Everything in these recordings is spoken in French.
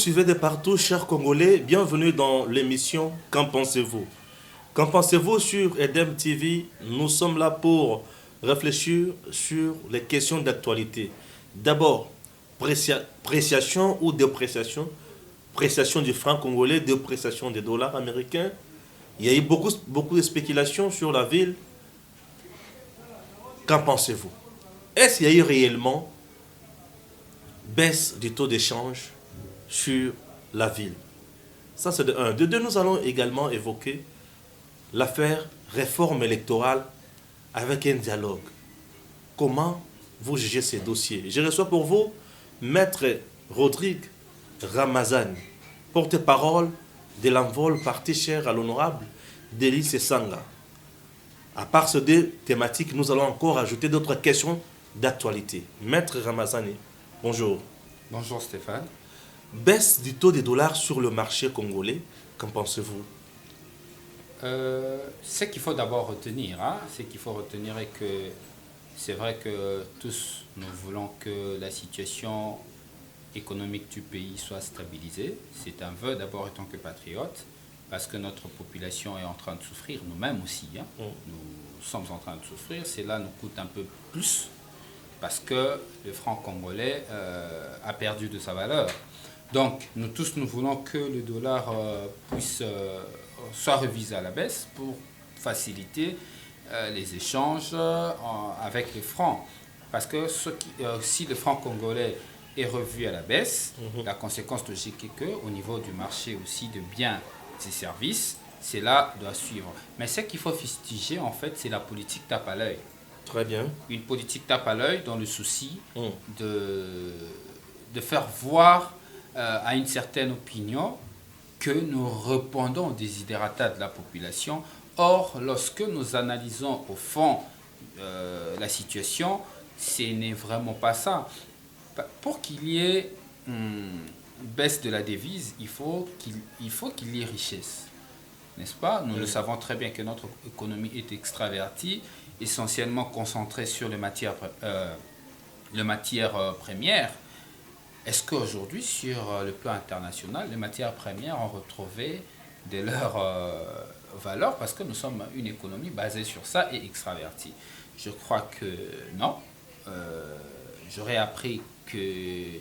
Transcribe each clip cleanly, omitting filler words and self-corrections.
suivez de partout, chers Congolais, bienvenue dans l'émission Qu'en pensez-vous? Qu'en pensez-vous sur EDEM TV? Nous sommes là pour réfléchir sur les questions d'actualité. D'abord, appréciation ou dépréciation. Appréciation du franc congolais, dépréciation des dollars américains. Il y a eu beaucoup de spéculations sur la ville. Qu'en pensez-vous? Est-ce qu'il y a eu réellement baisse du taux d'échange sur la ville? Ça, c'est de un. De deux, nous allons également évoquer l'affaire réforme électorale avec un dialogue. Comment vous jugez ces dossiers? Je reçois pour vous Maître Rodrigue Ramazani, porte-parole de l'envol parti cher à l'honorable Delis Sanga. À part ces deux thématiques, nous allons encore ajouter d'autres questions d'actualité. Maître Ramazani, bonjour. Bonjour Stéphane. Baisse du taux des dollars sur le marché congolais, qu'en pensez-vous? Ce qu'il faut d'abord retenir, c'est qu'il faut retenir est que c'est vrai que tous nous voulons que la situation économique du pays soit stabilisée. C'est un vœu d'abord en tant que patriote, parce que notre population est en train de souffrir, nous-mêmes aussi. Nous sommes en train de souffrir, cela nous coûte un peu plus, parce que le franc congolais a perdu de sa valeur. Donc, nous tous, nous voulons que le dollar puisse soit revisé à la baisse pour faciliter les échanges avec le franc. Parce que si le franc congolais est revu à la baisse, la conséquence logique est qu'au niveau du marché aussi de biens et services, cela doit suivre. Mais ce qu'il faut fustiger, en fait, c'est la politique tape à l'œil. Très bien. Une politique tape à l'œil dans le souci de faire voir à une certaine opinion que nous répondons aux desiderata de la population. Or, lorsque nous analysons au fond la situation, ce n'est vraiment pas ça. Pour qu'il y ait une baisse de la devise, il faut qu'il y ait richesse. N'est-ce pas? Nous le savons très bien que notre économie est extravertie, essentiellement concentrée sur les matières premières. Est-ce qu'aujourd'hui, sur le plan international, les matières premières ont retrouvé de leur valeur parce que nous sommes une économie basée sur ça et extravertie? Je crois que non. J'aurais appris que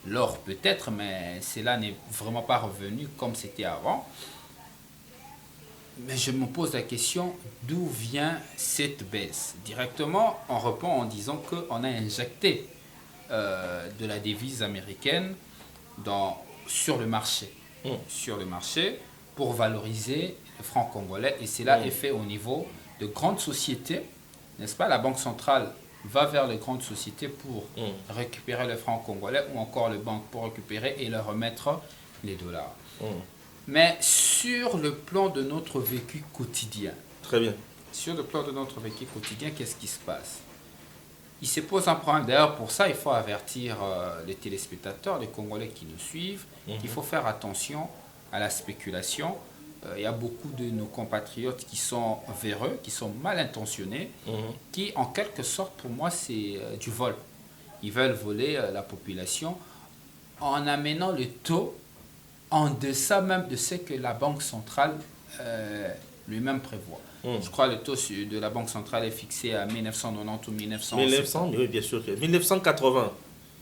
l'or peut-être, mais cela n'est vraiment pas revenu comme c'était avant. Mais je me pose la question, d'où vient cette baisse? Directement, on répond en disant qu'on a injecté de la devise américaine sur le marché. Sur le marché pour valoriser le franc congolais. Et cela est fait au niveau de grandes sociétés. N'est-ce pas? La Banque centrale va vers les grandes sociétés pour récupérer le franc congolais ou encore les banques pour récupérer et leur remettre les dollars. Mais sur le plan de notre vécu quotidien, Très bien. sur le plan de notre vécu quotidien, qu'est-ce qui se passe? Il se pose un problème. D'ailleurs, pour ça, il faut avertir les téléspectateurs, les Congolais qui nous suivent, qu'il faut faire attention à la spéculation. Il y a beaucoup de nos compatriotes qui sont véreux, qui sont mal intentionnés, qui, en quelque sorte, pour moi, c'est du vol. Ils veulent voler la population en amenant le taux en deçà même de ce que la Banque centrale lui-même prévoit. Je crois que le taux de la Banque centrale est fixé à 1990 ou 1900. 1900, oui, bien sûr. 1980.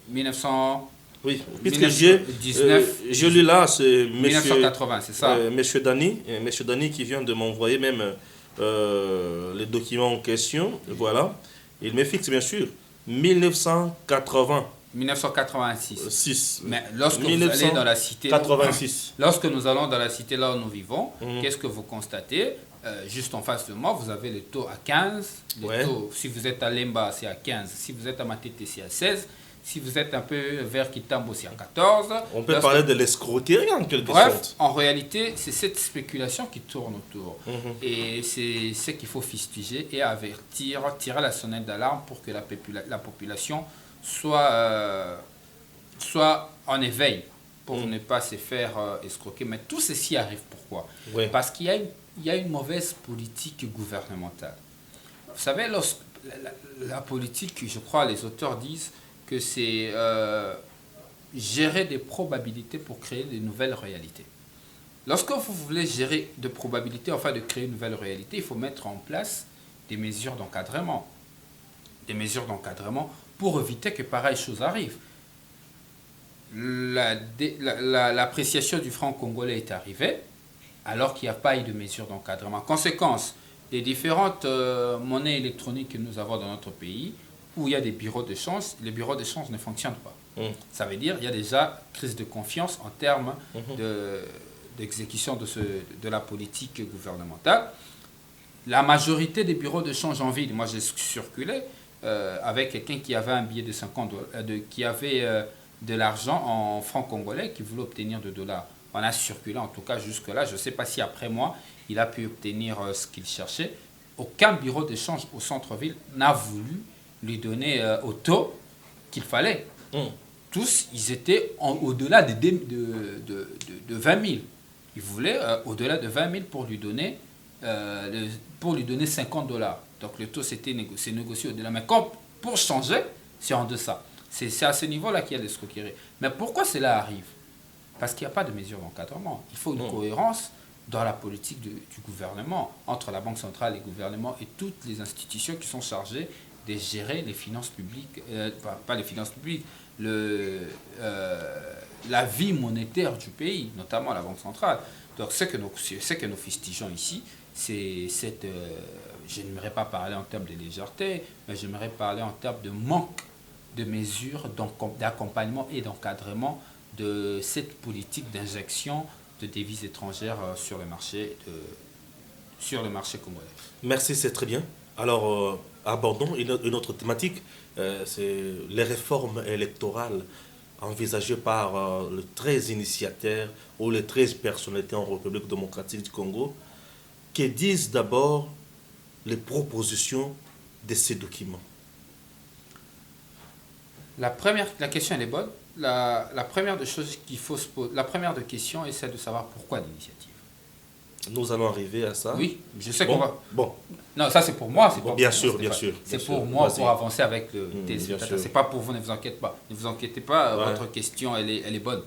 1900. Oui, puisque 1919. je lis là, c'est 1980, c'est ça. Monsieur Dani qui vient de m'envoyer même les documents en question. Voilà. Il me fixe, bien sûr, 1980. 1986. 6. Mais lorsque vous allez dans la cité, 86. lorsque nous allons dans la cité là où nous vivons, qu'est-ce que vous constatez? Juste en face de moi, vous avez le taux à 15. Taux, si vous êtes à Lemba, c'est à 15. Si vous êtes à Matete, c'est à 16. Si vous êtes un peu vers Kitambo, c'est à 14. On peut parler de l'escroquerie en quelque sorte. sorte. En réalité, c'est cette spéculation qui tourne autour. Et c'est ce qu'il faut fustiger et avertir, tirer la sonnette d'alarme pour que la population soit en éveil pour ne pas se faire escroquer. Mais tout ceci arrive pourquoi? Parce qu'il y a une mauvaise politique gouvernementale. Vous savez, la politique, je crois, les auteurs disent que c'est gérer des probabilités pour créer de nouvelles réalités. Lorsque vous voulez gérer de probabilités, enfin de créer une nouvelle réalité, il faut mettre en place des mesures d'encadrement. Des mesures d'encadrement pour éviter que pareille chose arrive. L'appréciation du franc congolais est arrivée alors qu'il n'y a pas eu de mesures d'encadrement. Conséquence, les différentes monnaies électroniques que nous avons dans notre pays, où il y a des bureaux de change, les bureaux de change ne fonctionnent pas. Ça veut dire qu'il y a déjà crise de confiance en termes d'exécution de la politique gouvernementale. La majorité des bureaux de change en ville, moi j'ai circulé avec quelqu'un qui avait un billet de 50 $, qui avait de l'argent en francs congolais, qui voulait obtenir de dollars. On a circulé en tout cas jusque-là. Je ne sais pas si après moi, il a pu obtenir ce qu'il cherchait. Aucun bureau de change au centre-ville n'a voulu lui donner au taux qu'il fallait. Tous, ils étaient au-delà de 20 000. Ils voulaient au-delà de 20 000 pour lui donner 50 $. Donc le taux c'est négocié au-delà. Mais pour changer, c'est en deçà. C'est à ce niveau-là qu'il y a des escroqueries. Mais pourquoi cela arrive? Parce qu'il n'y a pas de mesure d'encadrement. Il faut une cohérence dans la politique du gouvernement, entre la Banque centrale et le gouvernement et toutes les institutions qui sont chargées de gérer les finances publiques, pas les finances publiques, la vie monétaire du pays, notamment la Banque centrale. Donc ce que nous fustigeons ici, c'est cette... je n'aimerais pas parler en termes de légèreté, mais j'aimerais parler en termes de manque de mesures d'accompagnement et d'encadrement de cette politique d'injection de devises étrangères sur le marché congolais. Merci, c'est très bien. Alors, abordons une autre thématique, c'est les réformes électorales envisagées par les 13 initiateurs ou les 13 personnalités en République démocratique du Congo, qui disent d'abord les propositions de ces documents. La question elle est bonne. La première des choses qu'il faut se poser, la première des questions est celle de savoir pourquoi l'initiative. Nous allons arriver à ça. Oui, je sais qu'on va. Bon. Non, ça c'est pour moi. C'est bien sûr. C'est pour moi pour avancer avec le téléspectateur. C'est pas pour vous, ne vous inquiétez pas. Ne vous inquiétez pas, votre question elle est bonne.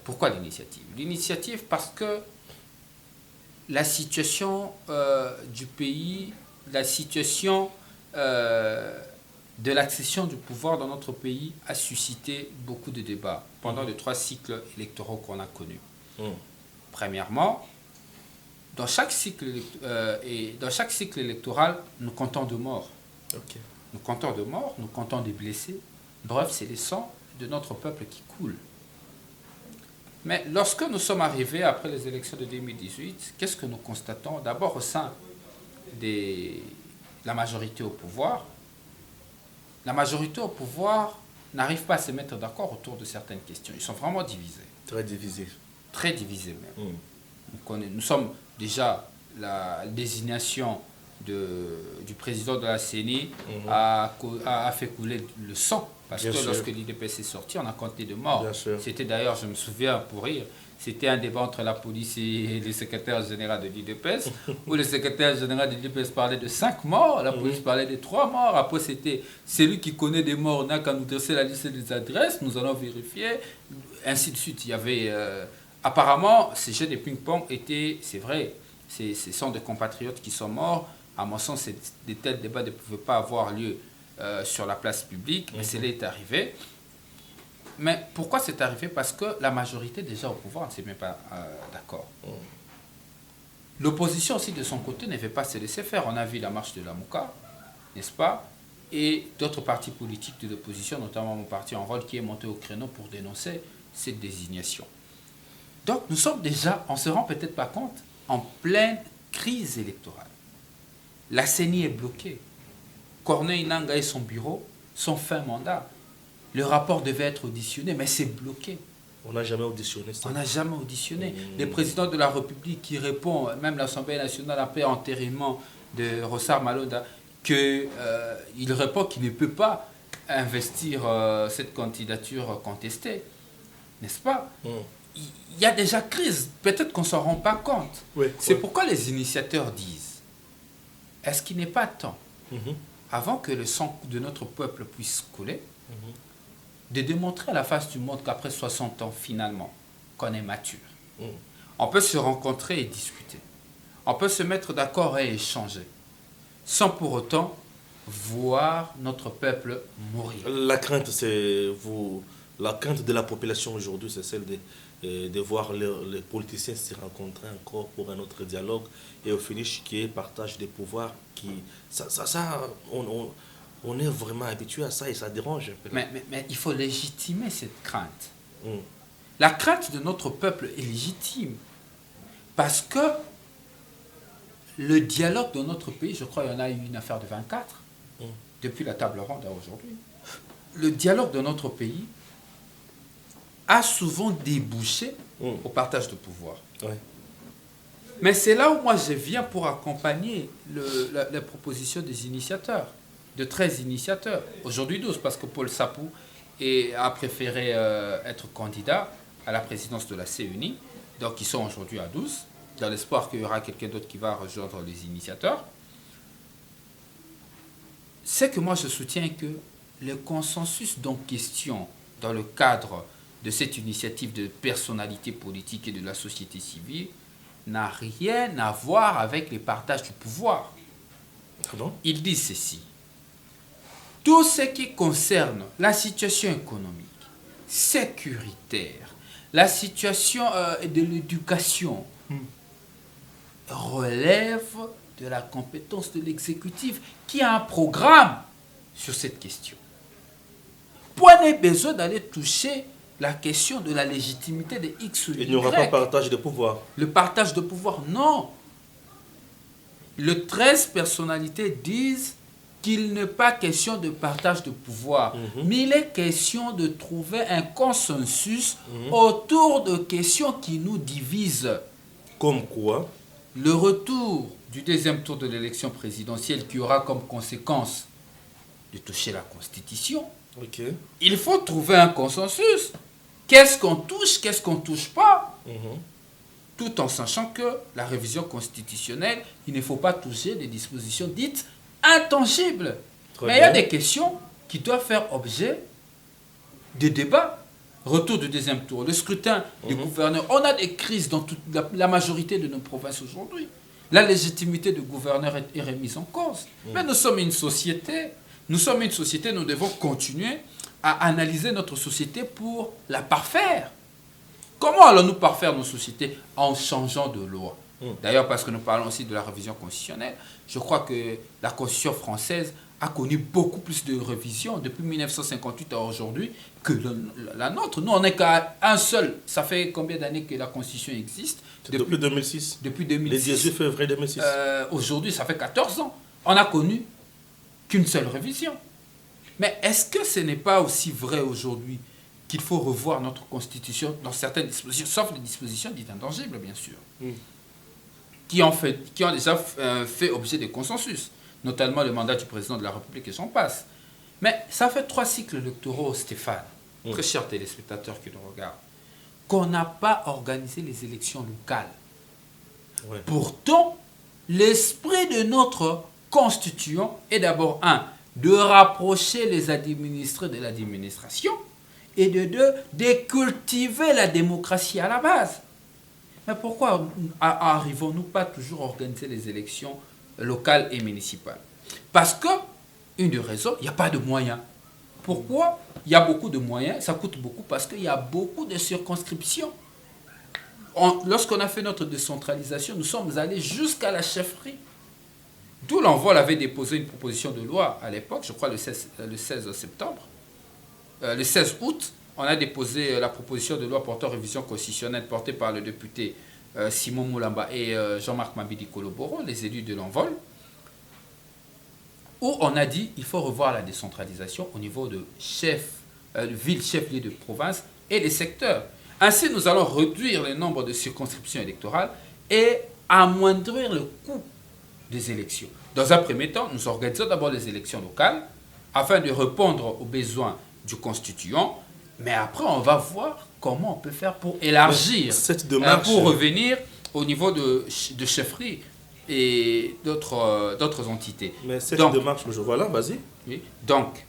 Pourquoi l'initiative? L'initiative parce que la situation du pays, la situation de l'accession du pouvoir dans notre pays a suscité beaucoup de débats pendant les 3 cycles électoraux qu'on a connus. Premièrement, dans chaque cycle électoral, nous comptons de morts. Nous comptons de morts, nous comptons des blessés. Bref, c'est le sang de notre peuple qui coule. Mais lorsque nous sommes arrivés après les élections de 2018, qu'est-ce que nous constatons? D'abord au sein de la majorité au pouvoir, la majorité au pouvoir n'arrive pas à se mettre d'accord autour de certaines questions. Ils sont vraiment divisés. Très divisés. Très divisés même. Nous sommes déjà, la désignation du président de la CENI a fait couler le sang. Parce que lorsque l'IDPS est sorti, on a compté de morts. C'était d'ailleurs, je me souviens pour rire, c'était un débat entre la police et le secrétaire général de l'IDPS, où le secrétaire général de l'IDPS parlait de 5 morts, la police parlait de 3 morts. Après, c'était celui qui connaît des morts, n'a qu'à nous dresser la liste des adresses, nous allons vérifier, ainsi de suite. Il y avait... apparemment, ces jeux de ping-pong étaient, c'est vrai, ce sont des compatriotes qui sont morts. À mon sens, de tels débats ne pouvaient pas avoir lieu sur la place publique, mais cela est arrivé. Mais pourquoi c'est arrivé? Parce que la majorité déjà au pouvoir ne s'est même pas d'accord. L'opposition aussi de son côté ne veut pas se laisser faire. On a vu la marche de la Mouka, n'est-ce pas? Et d'autres partis politiques de l'opposition, notamment mon parti en rôle, qui est monté au créneau pour dénoncer cette désignation. Donc nous sommes déjà, on ne se rend peut-être pas compte, en pleine crise électorale. La CENI est bloquée. Corneille Nangaa et son bureau sont fin mandat. Le rapport devait être auditionné, mais c'est bloqué. On n'a jamais auditionné ça. On n'a jamais auditionné. Le président de la République qui répond, même l'Assemblée nationale après enterrement de Rossard Malonda, qu'il répond qu'il ne peut pas investir cette candidature contestée. N'est-ce pas? Il y a déjà crise. Peut-être qu'on ne s'en rend pas compte. C'est pourquoi les initiateurs disent, est-ce qu'il n'est pas temps, avant que le sang de notre peuple puisse couler, de démontrer à la face du monde qu'après 60 ans, finalement, qu'on est mature. Mm. On peut se rencontrer et discuter. On peut se mettre d'accord et échanger, sans pour autant voir notre peuple mourir. La crainte, la crainte de la population aujourd'hui, c'est celle de voir les politiciens se rencontrer encore pour un autre dialogue et au finish qui est partage des pouvoirs. On est vraiment habitué à ça et ça dérange un peu. Mais il faut légitimer cette crainte. Mm. La crainte de notre peuple est légitime. Parce que le dialogue dans notre pays, je crois qu'il y en a eu une affaire de 24, depuis la table ronde à aujourd'hui. Le dialogue de notre pays a souvent débouché au partage de pouvoir. Ouais. Mais c'est là où moi je viens pour accompagner la proposition des initiateurs, de 13 initiateurs. Aujourd'hui 12, parce que Paul Sapou a préféré être candidat à la présidence de la CUNI. Donc ils sont aujourd'hui à 12, dans l'espoir qu'il y aura quelqu'un d'autre qui va rejoindre les initiateurs. C'est que moi je soutiens que le consensus en question dans le cadre de cette initiative de personnalité politique et de la société civile n'a rien à voir avec les partages du pouvoir. Pardon? Il dit ceci. Tout ce qui concerne la situation économique, sécuritaire, la situation de l'éducation relève de la compétence de l'exécutif qui a un programme sur cette question. Point n'est besoin d'aller toucher la question de la légitimité de X ou Y. Il n'y aura pas partage de pouvoir. Le partage de pouvoir, non. Les 13 personnalités disent qu'il n'est pas question de partage de pouvoir, mais il est question de trouver un consensus autour de questions qui nous divisent. Comme quoi? Le retour du deuxième tour de l'élection présidentielle qui aura comme conséquence de toucher la Constitution. Ok. Il faut trouver un consensus. Qu'est-ce qu'on touche, qu'est-ce qu'on ne touche pas, tout en sachant que la révision constitutionnelle, il ne faut pas toucher des dispositions dites intangibles. Mais il y a des questions qui doivent faire objet de débats. Retour du deuxième tour, le scrutin des gouverneurs. On a des crises dans toute la majorité de nos provinces aujourd'hui. La légitimité du gouverneur est remise en cause. Mais nous sommes une société. Nous sommes une société, nous devons continuer à analyser notre société pour la parfaire. Comment allons-nous parfaire nos sociétés? En changeant de loi. D'ailleurs, parce que nous parlons aussi de la révision constitutionnelle, je crois que la Constitution française a connu beaucoup plus de révisions depuis 1958 à aujourd'hui que la nôtre. Nous, on n'est qu'à un seul. Ça fait combien d'années que la Constitution existe? Depuis 2006. Depuis 2006. Le 18 février 2006. Aujourd'hui, ça fait 14 ans. On n'a connu qu'une seule révision. Mais est-ce que ce n'est pas aussi vrai aujourd'hui qu'il faut revoir notre Constitution dans certaines dispositions, sauf les dispositions dites intangibles, bien sûr, qui ont déjà fait objet de consensus, notamment le mandat du président de la République et j'en passe. Mais ça fait 3 cycles électoraux, Stéphane, très chers téléspectateurs qui nous regardent, qu'on n'a pas organisé les élections locales. Ouais. Pourtant, l'esprit de notre constituant est d'abord de rapprocher les administrés de l'administration et de cultiver la démocratie à la base. Mais pourquoi arrivons-nous pas toujours à organiser les élections locales et municipales? Parce que, une des raisons, il n'y a pas de moyens. Pourquoi il y a beaucoup de moyens? Ça coûte beaucoup parce qu'il y a beaucoup de circonscriptions. Lorsqu'on a fait notre décentralisation, nous sommes allés jusqu'à la chefferie. D'où l'Envol avait déposé une proposition de loi à l'époque, je crois le 16 septembre. Le 16 août, on a déposé la proposition de loi portant révision constitutionnelle portée par le député Simon Moulamba et Jean-Marc Mabidi Koloboro, les élus de l'Envol, où on a dit qu'il faut revoir la décentralisation au niveau de villes, chefs-lieux de province et des secteurs. Ainsi, nous allons réduire le nombre de circonscriptions électorales et amoindrir le coût des élections. Dans un premier temps, nous organisons d'abord les élections locales afin de répondre aux besoins du constituant, mais après on va voir comment on peut faire pour élargir, cette démarche, pour revenir au niveau de chefferie et d'autres entités. Mais cette Donc, démarche, je vois là, vas-y. oui, donc,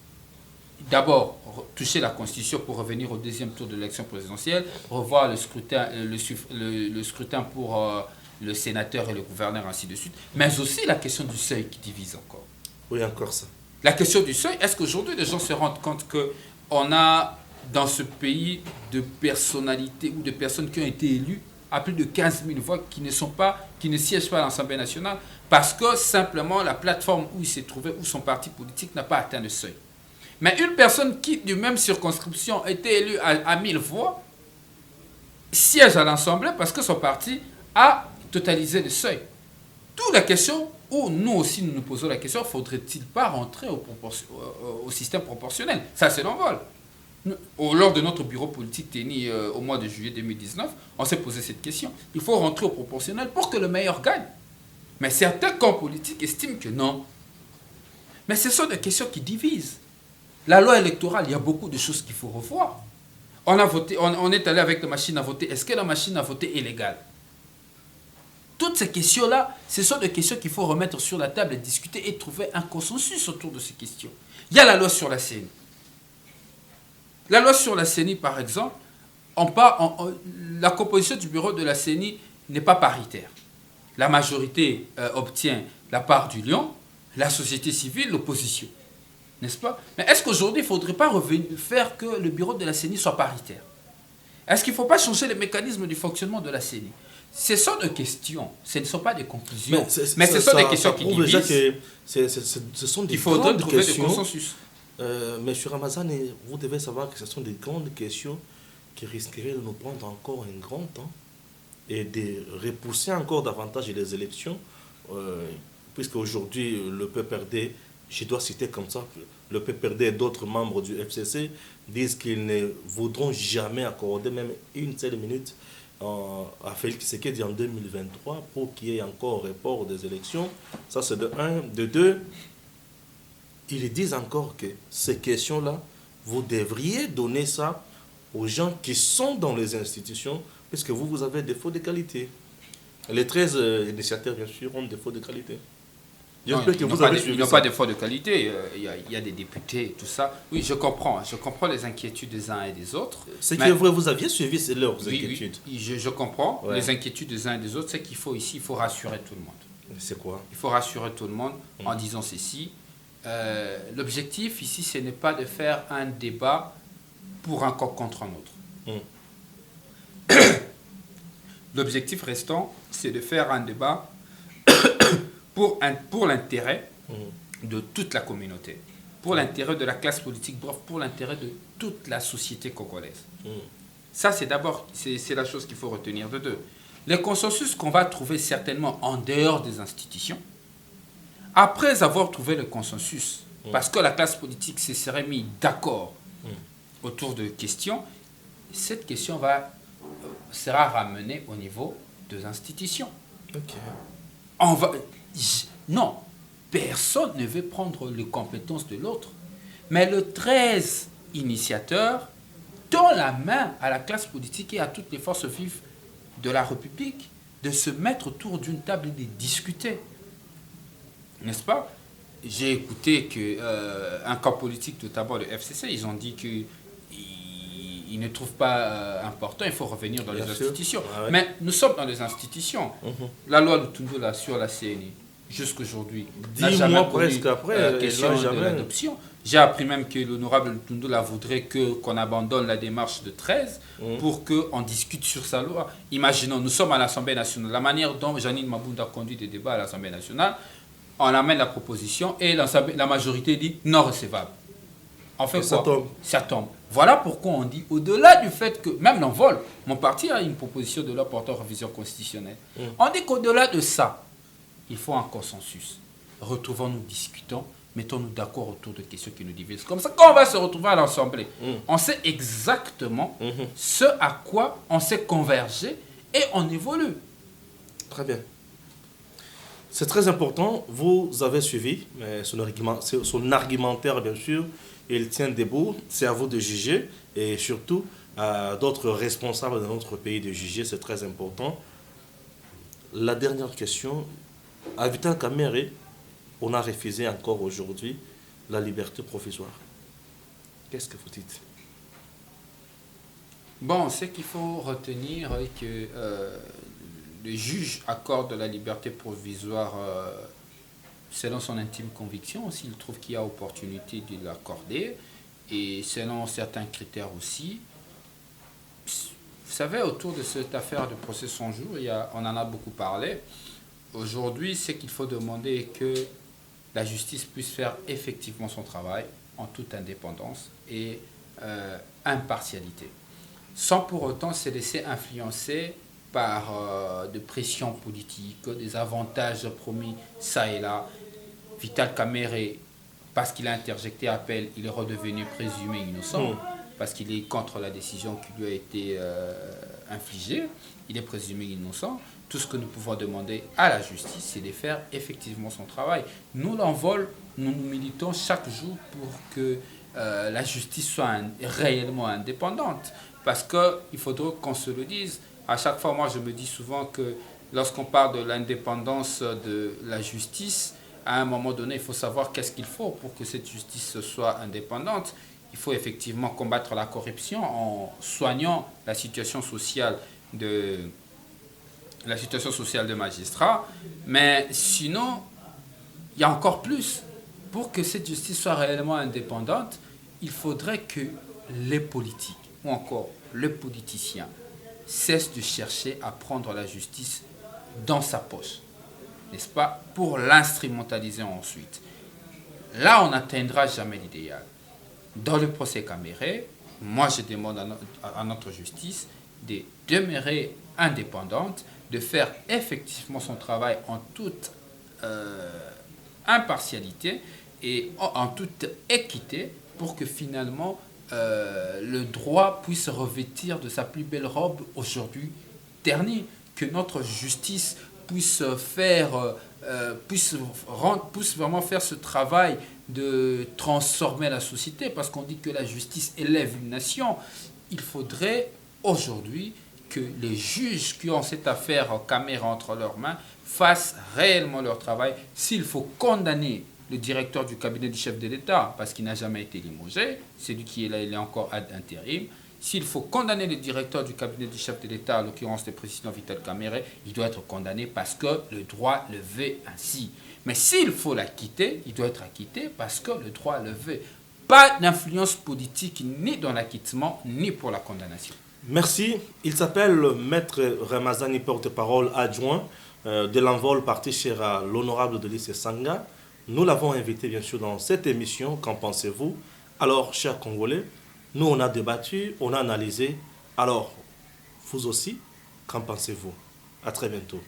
d'abord, toucher la Constitution pour revenir au deuxième tour de l'élection présidentielle, revoir le scrutin, le scrutin pour le sénateur et le gouverneur, ainsi de suite, mais aussi la question du seuil qui divise encore. Oui, encore ça. La question du seuil, est-ce qu'aujourd'hui les gens se rendent compte qu'on a dans ce pays de personnalités ou de personnes qui ont été élues à plus de 15 000 voix qui ne siègent pas à l'Assemblée nationale parce que simplement la plateforme où il s'est trouvé, où son parti politique n'a pas atteint le seuil. Mais une personne qui, du même circonscription, a été élue à 1000 voix, siège à l'Assemblée parce que son parti a totalisé le seuil. D'où la question où nous aussi nous posons la question, faudrait-il pas rentrer au système proportionnel? Ça, c'est l'envol. Lors de notre bureau politique tenu au mois de juillet 2019, on s'est posé cette question. Il faut rentrer au proportionnel pour que le meilleur gagne. Mais certains camps politiques estiment que non. Mais ce sont des questions qui divisent. La loi électorale, il y a beaucoup de choses qu'il faut revoir. On a voté, on est allé avec la machine à voter. Est-ce que la machine à voter est légale? Toutes ces questions-là, ce sont des questions qu'il faut remettre sur la table et discuter et trouver un consensus autour de ces questions. Il y a la loi sur la CENI. La loi sur la CENI, par exemple, la composition du bureau de la CENI n'est pas paritaire. La majorité obtient la part du lion, la société civile, l'opposition. N'est-ce pas? Mais est-ce qu'aujourd'hui, il ne faudrait pas faire que le bureau de la CENI soit paritaire? Est-ce qu'il ne faut pas changer les mécanismes du fonctionnement de la CENI? Ce sont des questions, ce ne sont pas des conclusions, mais ce sont des questions qui divisent. Déjà que ce sont des il faudrait grandes trouver questions. des consensus. Monsieur Ramazani, vous devez savoir que ce sont des grandes questions qui risqueraient de nous prendre encore un grand temps et de repousser encore davantage les élections, puisque aujourd'hui le PPRD, je dois citer comme ça, le PPRD et d'autres membres du FCC disent qu'ils ne voudront jamais accorder même une seule minute à Félix Tshisekedi en 2023 pour qu'il y ait encore report des élections. Ça, c'est de un. De deux, ils disent encore que ces questions-là, vous devriez donner ça aux gens qui sont dans les institutions, puisque vous avez des défauts de qualité. Les 13 initiateurs, bien sûr, ont des défauts de qualité. J'espère que vous avez suivi ça. Ils n'ont pas d'effort de qualité. Il y a des députés, tout ça. Oui, je comprends. Je comprends les inquiétudes des uns et des autres. C'est que vous aviez suivi leurs inquiétudes. Oui, je comprends. Ouais. Les inquiétudes des uns et des autres, c'est qu'il faut ici, il faut rassurer tout le monde. C'est quoi? Il faut rassurer tout le monde en disant ceci. L'objectif ici, ce n'est pas de faire un débat pour un camp contre un autre. L'objectif restant, c'est de faire un débat pour l'intérêt de toute la communauté, pour l'intérêt de la classe politique, bref, pour l'intérêt de toute la société congolaise. Ça, c'est d'abord, c'est la chose qu'il faut retenir de deux. Les consensus qu'on va trouver certainement en dehors des institutions, après avoir trouvé le consensus, parce que la classe politique se serait mise d'accord autour de questions, cette question sera ramenée au niveau des institutions. Non, personne ne veut prendre les compétences de l'autre. Mais le 13 initiateur tend la main à la classe politique et à toutes les forces vives de la République de se mettre autour d'une table et de discuter. N'est-ce pas? J'ai écouté qu'un camp politique, notamment le FCC, ils ont dit qu'ils ne trouvent pas important, il faut revenir dans les institutions. Ah ouais. Mais nous sommes dans les institutions. La loi Lutundula sur la CNI, jusqu'aujourd'hui, n'a jamais presque après, question de l'adoption. J'ai appris même que l'honorable Lutundula voudrait qu'on abandonne la démarche de 13 pour qu'on discute sur sa loi. Imaginons, nous sommes à l'Assemblée nationale. La manière dont Janine Mabunda conduit des débats à l'Assemblée nationale, on amène la proposition et la majorité dit non recevable. On fait quoi? Ça tombe. Voilà pourquoi on dit, au-delà du fait que, même l'envol, mon parti a une proposition de loi portant révision constitutionnelle. On dit qu'au-delà de ça, il faut un consensus. Retrouvons-nous, discutons, mettons-nous d'accord autour de questions qui nous divisent. Comme ça, quand on va se retrouver à l'Assemblée, on sait exactement ce à quoi on s'est convergé et on évolue. Très bien. C'est très important. Vous avez suivi son argumentaire, bien sûr. Il tient debout. C'est à vous de juger. Et surtout, à d'autres responsables de notre pays de juger. C'est très important. La dernière question. À Vital Kamerhe, on a refusé encore aujourd'hui la liberté provisoire. Qu'est-ce que vous dites? Bon, ce qu'il faut retenir est que le juge accorde la liberté provisoire selon son intime conviction, s'il trouve qu'il y a opportunité de l'accorder, et selon certains critères aussi. Vous savez, autour de cette affaire de procès sans jour, on en a beaucoup parlé. Aujourd'hui, c'est qu'il faut demander que la justice puisse faire effectivement son travail en toute indépendance et impartialité, sans pour autant se laisser influencer par de pressions politiques, des avantages promis ça et là. Vital Kamerhe, parce qu'il a interjecté appel, il est redevenu présumé innocent, parce qu'il est contre la décision qui lui a été infligée, il est présumé innocent. Tout ce que nous pouvons demander à la justice, c'est de faire effectivement son travail. Nous, l'envol, nous militons chaque jour pour que la justice soit réellement indépendante, parce qu'il faudrait qu'on se le dise. À chaque fois, moi, je me dis souvent que lorsqu'on parle de l'indépendance de la justice, à un moment donné, il faut savoir qu'est-ce qu'il faut pour que cette justice soit indépendante. Il faut effectivement combattre la corruption en soignant la situation sociale des magistrats. Mais sinon, il y a encore plus. Pour que cette justice soit réellement indépendante, il faudrait que les politiques, ou encore les politiciens, cessent de chercher à prendre la justice dans sa poche, n'est-ce pas, pour l'instrumentaliser ensuite. Là, on n'atteindra jamais l'idéal. Dans le procès Kamerhe, moi je demande à notre justice de demeurer indépendante, de faire effectivement son travail en toute impartialité et en toute équité pour que finalement le droit puisse revêtir de sa plus belle robe aujourd'hui ternie, que notre justice puisse vraiment faire ce travail de transformer la société, parce qu'on dit que la justice élève une nation. Il faudrait aujourd'hui que les juges qui ont cette affaire Kamerhe entre leurs mains fassent réellement leur travail. S'il faut condamner le directeur du cabinet du chef de l'État, parce qu'il n'a jamais été limogé, c'est lui qui est là, il est encore ad intérim. S'il faut condamner le directeur du cabinet du chef de l'État, en l'occurrence le président Vital Kamerhe, il doit être condamné parce que le droit le veut ainsi. Mais s'il faut l'acquitter, il doit être acquitté parce que le droit le veut. Pas d'influence politique ni dans l'acquittement, ni pour la condamnation. Merci. Il s'appelle Maître Ramazani, porte-parole adjoint de l'envol parti chez l'honorable Delice Sanga. Nous l'avons invité bien sûr dans cette émission. Qu'en pensez-vous? Alors, chers Congolais, nous on a débattu, on a analysé. Alors, vous aussi, qu'en pensez-vous? À très bientôt.